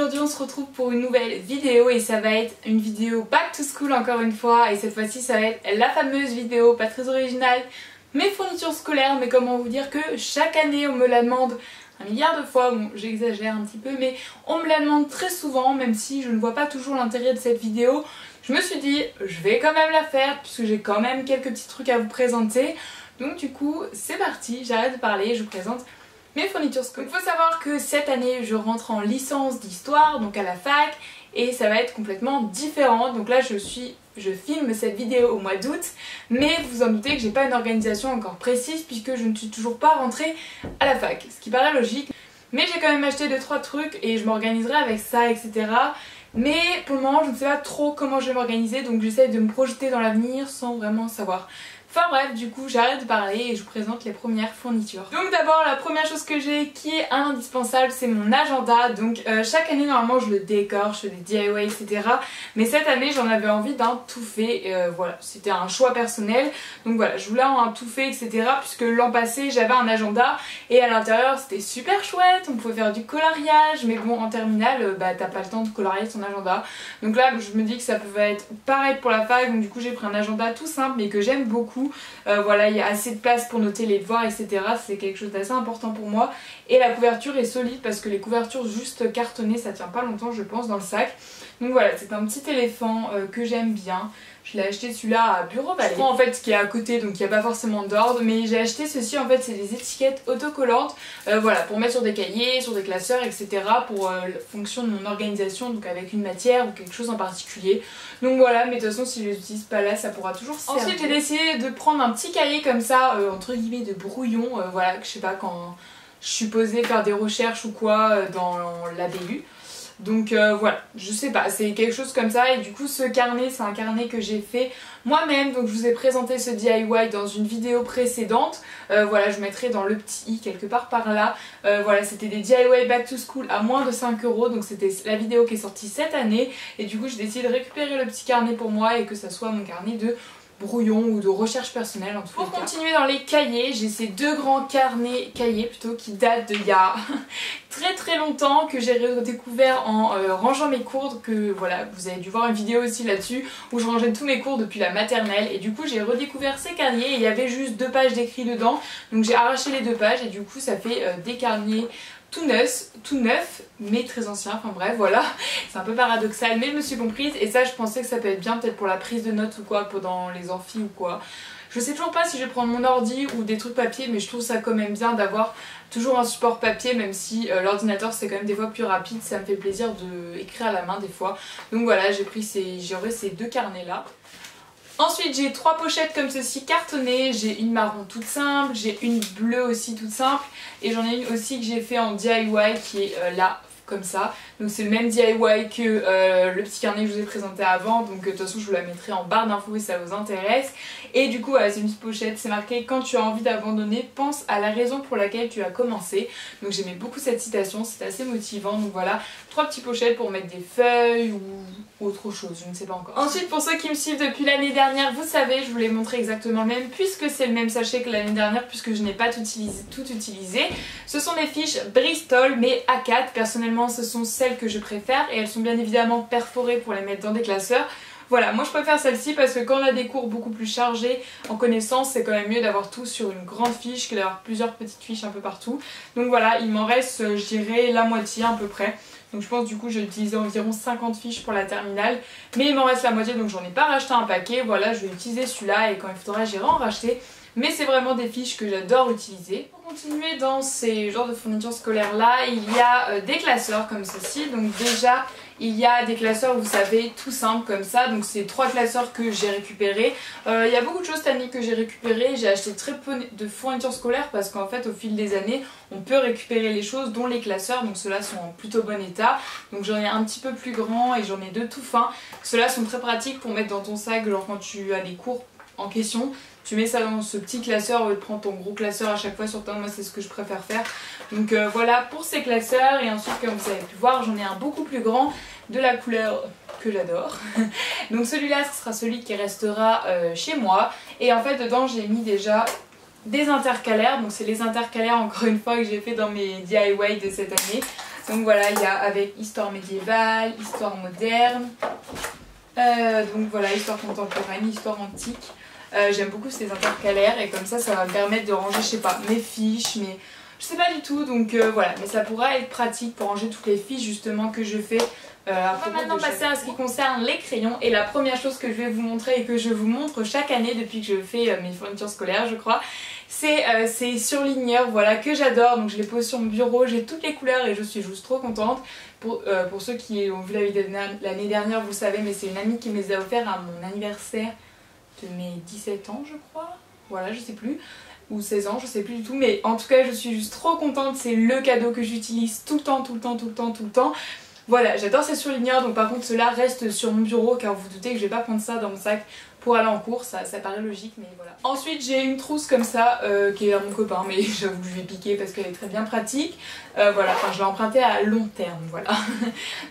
aujourd'hui on se retrouve pour une nouvelle vidéo et ça va être une vidéo back to school encore une fois, et cette fois-ci ça va être la fameuse vidéo pas très originale, mes fournitures scolaires. Mais comment vous dire que chaque année on me la demande un milliard de fois, bon j'exagère un petit peu, mais on me la demande très souvent, même si je ne vois pas toujours l'intérêt de cette vidéo. Je me suis dit je vais quand même la faire puisque j'ai quand même quelques petits trucs à vous présenter. Donc du coup c'est parti, j'arrête de parler, je vous présente mes fournitures scolaires. Il faut savoir que cette année je rentre en licence d'histoire, donc à la fac, et ça va être complètement différent. Donc là je filme cette vidéo au mois d'août, mais vous en doutez que j'ai pas une organisation encore précise puisque je ne suis toujours pas rentrée à la fac, ce qui paraît logique. Mais j'ai quand même acheté 2-3 trucs et je m'organiserai avec ça, etc. Mais pour le moment je ne sais pas trop comment je vais m'organiser, donc j'essaie de me projeter dans l'avenir sans vraiment savoir. Enfin bref, du coup j'arrête de parler et je vous présente les premières fournitures. Donc d'abord la première chose que j'ai qui est indispensable, c'est mon agenda. Donc chaque année normalement je le décore, je fais des DIY, etc. Mais cette année j'en avais envie d'un tout fait, voilà, c'était un choix personnel. Donc voilà, je voulais un tout fait, etc. Puisque l'an passé j'avais un agenda et à l'intérieur c'était super chouette, on pouvait faire du coloriage, mais bon en terminale bah t'as pas le temps de colorier ton agenda. Donc là je me dis que ça pouvait être pareil pour la fac, donc du coup j'ai pris un agenda tout simple mais que j'aime beaucoup. Voilà, il y a assez de place pour noter les devoirs, etc. C'est quelque chose d'assez important pour moi. Et la couverture est solide parce que les couvertures juste cartonnées ça tient pas longtemps je pense dans le sac. Donc voilà, c'est un petit éléphant que j'aime bien. Je l'ai acheté celui-là à Bureau Vallée. Je prends en fait ce qui est à côté, donc il n'y a pas forcément d'ordre, mais j'ai acheté ceci en fait, c'est des étiquettes autocollantes, voilà, pour mettre sur des cahiers, sur des classeurs, etc. pour la fonction de mon organisation, donc avec une matière ou quelque chose en particulier. Donc voilà, mais de toute façon si je les utilise pas là, ça pourra toujours servir. Ensuite j'ai décidé de prendre un petit cahier comme ça, entre guillemets de brouillon, voilà, je sais pas, quand je suis posée faire des recherches ou quoi dans la BU. Donc voilà, je sais pas, c'est quelque chose comme ça. Et du coup ce carnet, c'est un carnet que j'ai fait moi-même. Donc je vous ai présenté ce DIY dans une vidéo précédente. Voilà, je mettrai dans le petit i quelque part par là. Voilà, c'était des DIY back to school à moins de 5 €. Donc c'était la vidéo qui est sortie cette année. Et du coup j'ai décidé de récupérer le petit carnet pour moi et que ça soit mon carnet de brouillon ou de recherche personnelle en tout cas. Pour continuer dans les cahiers, j'ai ces deux grands cahiers plutôt qui datent d'il y a très longtemps, que j'ai redécouvert en rangeant mes cours, que voilà, vous avez dû voir une vidéo aussi là-dessus où je rangeais tous mes cours depuis la maternelle, et du coup j'ai redécouvert ces carnets et il y avait juste 2 pages d'écrit dedans, donc j'ai arraché les 2 pages et du coup ça fait des carnets tout neuf mais très ancien, enfin bref voilà, c'est un peu paradoxal mais je me suis comprise et ça je pensais que ça peut être bien peut-être pour la prise de notes ou quoi, pendant les amphis ou quoi. Je sais toujours pas si je vais prendre mon ordi ou des trucs papier, mais je trouve ça quand même bien d'avoir toujours un support papier, même si l'ordinateur c'est quand même des fois plus rapide, ça me fait plaisir de écrire à la main des fois. Donc voilà, j'aurai ces 2 carnets là. Ensuite j'ai 3 pochettes comme ceci cartonnées, j'ai une marron toute simple, j'ai une bleue aussi toute simple, et j'en ai une aussi que j'ai fait en DIY qui est là comme ça. Donc c'est le même DIY que le petit carnet que je vous ai présenté avant, donc de toute façon je vous la mettrai en barre d'infos si ça vous intéresse. Et du coup voilà, c'est une petite pochette, c'est marqué quand tu as envie d'abandonner, pense à la raison pour laquelle tu as commencé. Donc j'aimais beaucoup cette citation, c'est assez motivant. Donc voilà, 3 petites pochettes pour mettre des feuilles ou autre chose, je ne sais pas encore. Ensuite pour ceux qui me suivent depuis l'année dernière, vous savez, je vous l'ai montré exactement le même puisque c'est le même sachet que l'année dernière, puisque je n'ai pas tout utilisé. Ce sont des fiches Bristol mais A4, personnellement ce sont celles que je préfère et elles sont bien évidemment perforées pour les mettre dans des classeurs. Voilà, moi je préfère celle-ci parce que quand on a des cours beaucoup plus chargés en connaissances, c'est quand même mieux d'avoir tout sur une grande fiche que d'avoir plusieurs petites fiches un peu partout. Donc voilà, il m'en reste je dirais la moitié à peu près. Donc je pense du coup j'ai utilisé environ 50 fiches pour la terminale, mais il m'en reste la moitié donc j'en ai pas racheté un paquet. Voilà, je vais utiliser celui-là et quand il faudra j'irai en racheter. Mais c'est vraiment des fiches que j'adore utiliser. Pour continuer dans ces genres de fournitures scolaires là, il y a des classeurs comme ceci. Donc déjà il y a des classeurs, vous savez, tout simples comme ça. Donc c'est 3 classeurs que j'ai récupérés. Il y a beaucoup de choses cette année que j'ai récupérées. J'ai acheté très peu de fournitures scolaires parce qu'en fait au fil des années on peut récupérer les choses, dont les classeurs. Donc ceux-là sont en plutôt bon état. Donc j'en ai un petit peu plus grand et j'en ai 2 tout fins. Ceux-là sont très pratiques pour mettre dans ton sac, genre quand tu as des cours en question. Tu mets ça dans ce petit classeur au lieu de prendre ton gros classeur à chaque fois sur toi. Moi c'est ce que je préfère faire. Donc voilà pour ces classeurs. Et ensuite comme vous avez pu voir, j'en ai un beaucoup plus grand de la couleur que j'adore. Donc celui-là ce sera celui qui restera chez moi. Et en fait dedans j'ai mis déjà des intercalaires. Donc c'est les intercalaires encore une fois que j'ai fait dans mes DIY de cette année. Donc voilà, il y a avec histoire médiévale, histoire moderne, donc voilà, histoire contemporaine, histoire antique. J'aime beaucoup ces intercalaires et comme ça va me permettre de ranger, je sais pas, mes fiches, mais je sais pas du tout, donc voilà, mais ça pourra être pratique pour ranger toutes les fiches justement que je fais. On va maintenant passer à ce qui concerne les crayons, et la première chose que je vais vous montrer et que je vous montre chaque année depuis que je fais mes fournitures scolaires, je crois, c'est ces surligneurs, voilà, que j'adore. Donc je les pose sur mon bureau, j'ai toutes les couleurs et je suis juste trop contente. Pour ceux qui ont vu la vidéo l'année dernière, vous savez, mais c'est une amie qui me les a offerts à mon anniversaire de mes 17 ans, je crois, voilà, je sais plus, ou 16 ans, je sais plus du tout, mais en tout cas je suis juste trop contente, c'est le cadeau que j'utilise tout le temps, tout le temps, tout le temps, tout le temps. Voilà, j'adore ces surligneurs, donc par contre cela reste sur mon bureau car vous vous doutez que je vais pas prendre ça dans mon sac pour aller en cours, ça paraît logique, mais voilà. Ensuite j'ai une trousse comme ça qui est à mon copain, mais j'avoue que je vais piquer parce qu'elle est très bien pratique. Voilà, enfin je l'ai empruntée à long terme, voilà.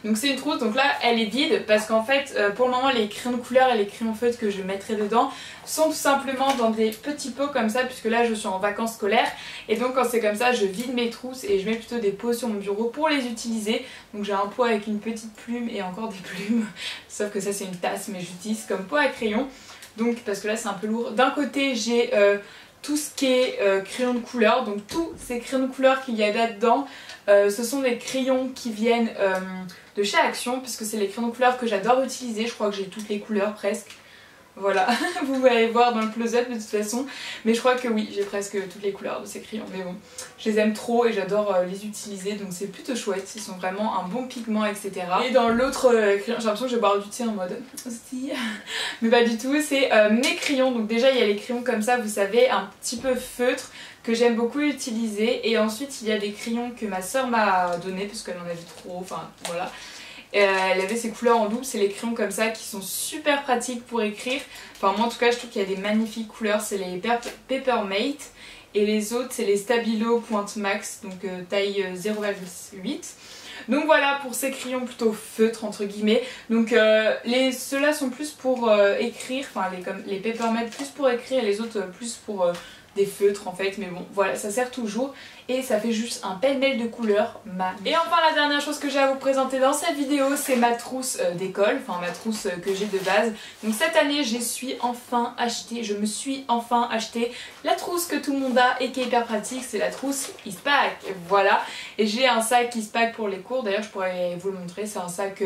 Donc c'est une trousse, donc là elle est vide parce qu'en fait pour le moment les crayons de couleur et les crayons feutres que je mettrai dedans sont tout simplement dans des petits pots comme ça, puisque là je suis en vacances scolaires et donc quand c'est comme ça je vide mes trousses et je mets plutôt des pots sur mon bureau pour les utiliser. Donc j'ai un pot avec une petite plume et encore des plumes, sauf que ça c'est une tasse mais j'utilise comme pot à crayon. Donc parce que là c'est un peu lourd. D'un côté j'ai tout ce qui est crayon de couleur, donc tous ces crayons de couleur qu'il y a là-dedans, ce sont des crayons qui viennent de chez Action, puisque c'est les crayons de couleur que j'adore utiliser, je crois que j'ai toutes les couleurs presque. Voilà, vous allez voir dans le close-up de toute façon, mais je crois que oui, j'ai presque toutes les couleurs de ces crayons, mais bon, je les aime trop et j'adore les utiliser, donc c'est plutôt chouette, ils sont vraiment un bon pigment, etc. Et dans l'autre crayon, j'ai l'impression que je vais boire du thé en mode aussi, mais pas du tout, c'est mes crayons. Donc déjà il y a les crayons comme ça, vous savez, un petit peu feutre, que j'aime beaucoup utiliser, et ensuite il y a des crayons que ma soeur m'a donné parce qu'elle en avait trop, enfin voilà. Elle avait ces couleurs en double, c'est les crayons comme ça qui sont super pratiques pour écrire. Enfin moi en tout cas je trouve qu'il y a des magnifiques couleurs, c'est les Papermate et les autres c'est les Stabilo Pointe Max, donc taille 0,8. Donc voilà pour ces crayons plutôt feutres entre guillemets. Donc ceux-là sont plus pour écrire, enfin les Papermate plus pour écrire et les autres plus pour des feutres en fait, mais bon voilà, ça sert toujours et ça fait juste un pêle-mêle de couleurs magnifique. Et enfin la dernière chose que j'ai à vous présenter dans cette vidéo, c'est ma trousse d'école, enfin ma trousse que j'ai de base. Donc cette année je me suis enfin acheté la trousse que tout le monde a et qui est hyper pratique, c'est la trousse Eastpak, voilà. Et j'ai un sac Eastpak pour les cours, d'ailleurs je pourrais vous le montrer, c'est un sac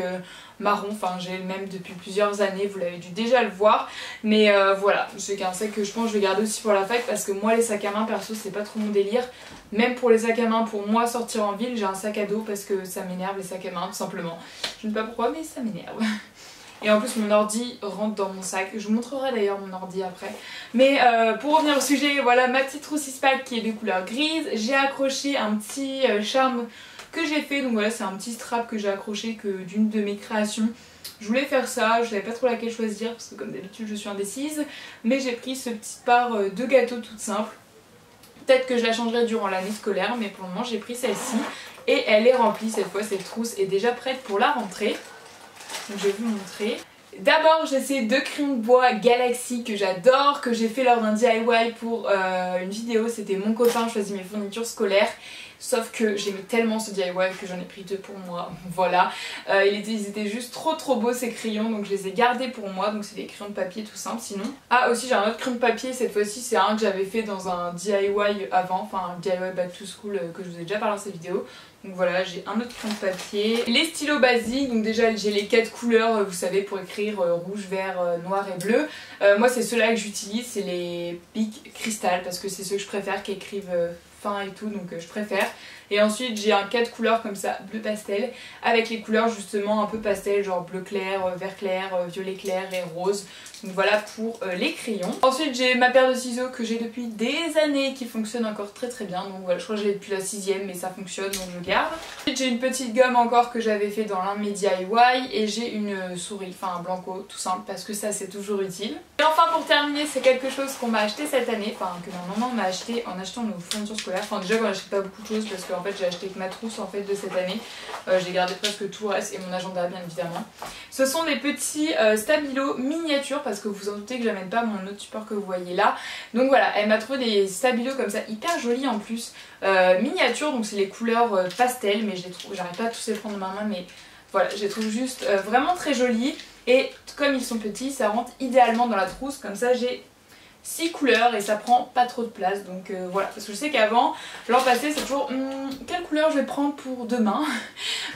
marron, enfin j'ai le même depuis plusieurs années, vous l'avez dû déjà le voir, mais voilà, c'est un sac que je pense que je vais garder aussi pour la fac parce que moi les sacs à main perso c'est pas trop mon délire, même pour les sacs à main, pour moi sortir en ville j'ai un sac à dos parce que ça m'énerve les sacs à main tout simplement, je ne sais pas pourquoi mais ça m'énerve. Et en plus mon ordi rentre dans mon sac, je vous montrerai d'ailleurs mon ordi après. Mais pour revenir au sujet, voilà ma petite trousse Eastpak qui est de couleur grise, j'ai accroché un petit charme que j'ai fait, donc voilà c'est un petit strap que j'ai accroché d'une de mes créations. Je voulais faire ça, je savais pas trop laquelle choisir parce que comme d'habitude je suis indécise, mais j'ai pris ce petit part de gâteau toute simple. Peut-être que je la changerai durant l'année scolaire, mais pour le moment j'ai pris celle-ci et elle est remplie cette fois, cette trousse est déjà prête pour la rentrée. Donc je vais vous montrer. D'abord j'ai ces deux crayons de bois Galaxy que j'adore, que j'ai fait lors d'un DIY pour une vidéo, c'était mon copain choisit mes fournitures scolaires. Sauf que j'aimais tellement ce DIY que j'en ai pris deux pour moi, voilà. Ils étaient juste trop beaux ces crayons, donc je les ai gardés pour moi, donc c'est des crayons de papier tout simple sinon. Ah aussi j'ai un autre crayon de papier, cette fois-ci c'est un que j'avais fait dans un DIY avant, enfin un DIY back to school que je vous ai déjà parlé dans cette vidéo. Donc voilà, j'ai un autre crayon de papier. Les stylos basiques, donc déjà j'ai les 4 couleurs, vous savez, pour écrire rouge, vert, noir et bleu. Moi c'est ceux-là que j'utilise, c'est les Bic Crystal, parce que c'est ceux que je préfère, qui écrivent fin et tout, donc je préfère. Et ensuite j'ai un 4 couleurs comme ça, bleu pastel, avec les couleurs justement un peu pastel, genre bleu clair, vert clair, violet clair et rose. Donc voilà pour les crayons. Ensuite j'ai ma paire de ciseaux que j'ai depuis des années qui fonctionne encore très bien. Donc voilà, je crois que je l'ai depuis la 6ème mais ça fonctionne donc je garde. Ensuite j'ai une petite gomme encore que j'avais fait dans l'un de mes DIY. Et j'ai une souris, enfin un blanco tout simple parce que ça c'est toujours utile. Et enfin pour terminer c'est quelque chose qu'on m'a acheté cette année, enfin que ma maman m'a acheté en achetant nos fournitures scolaires. scolaire. Enfin déjà quand j'achète pas beaucoup de choses parce qu'en fait j'ai acheté que ma trousse en fait de cette année. J'ai gardé presque tout le reste et mon agenda bien évidemment. Ce sont des petits stabilos miniatures parce que vous en doutez que j'amène pas mon autre support que vous voyez là. Donc voilà, elle m'a trouvé des stabilos comme ça hyper jolis en plus. Miniatures, donc c'est les couleurs pastel, mais j'arrive pas à tous les prendre dans ma main, mais voilà, je les trouve juste vraiment très jolis. Et comme ils sont petits, ça rentre idéalement dans la trousse, comme ça j'ai 6 couleurs et ça prend pas trop de place. Donc voilà, parce que je sais qu'avant, l'an passé c'est toujours quelle couleur je vais prendre pour demain.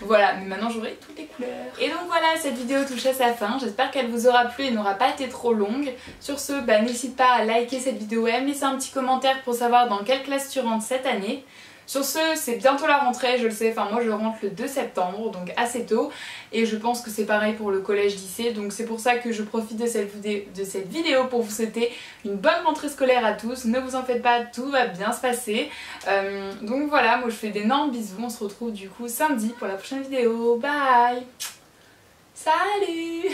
Voilà, mais maintenant j'aurai toutes les couleurs. Et donc voilà, cette vidéo touche à sa fin. J'espère qu'elle vous aura plu et n'aura pas été trop longue. Sur ce, n'hésite pas à liker cette vidéo et à me laisser un petit commentaire pour savoir dans quelle classe tu rentres cette année. Sur ce, c'est bientôt la rentrée, je le sais, enfin moi je rentre le 2 septembre, donc assez tôt. Et je pense que c'est pareil pour le collège-lycée, donc c'est pour ça que je profite de cette vidéo pour vous souhaiter une bonne rentrée scolaire à tous. Ne vous en faites pas, tout va bien se passer. Donc voilà, moi je fais d'énormes bisous, on se retrouve du coup samedi pour la prochaine vidéo. Bye. Salut.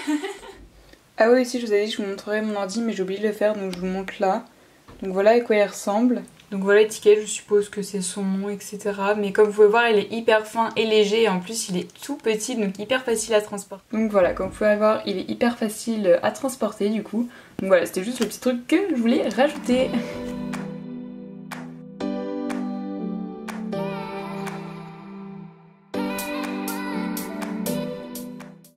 Ah oui, aussi je vous avais dit que je vous montrerai mon ordi, mais j'ai oublié de le faire, donc je vous montre là. Donc voilà à quoi il ressemble. Donc voilà l'étiquette, je suppose que c'est son nom, etc. Mais comme vous pouvez voir, il est hyper fin et léger. Et en plus, il est tout petit, donc hyper facile à transporter. Donc voilà, comme vous pouvez voir, il est hyper facile à transporter du coup. Donc voilà, c'était juste le petit truc que je voulais rajouter.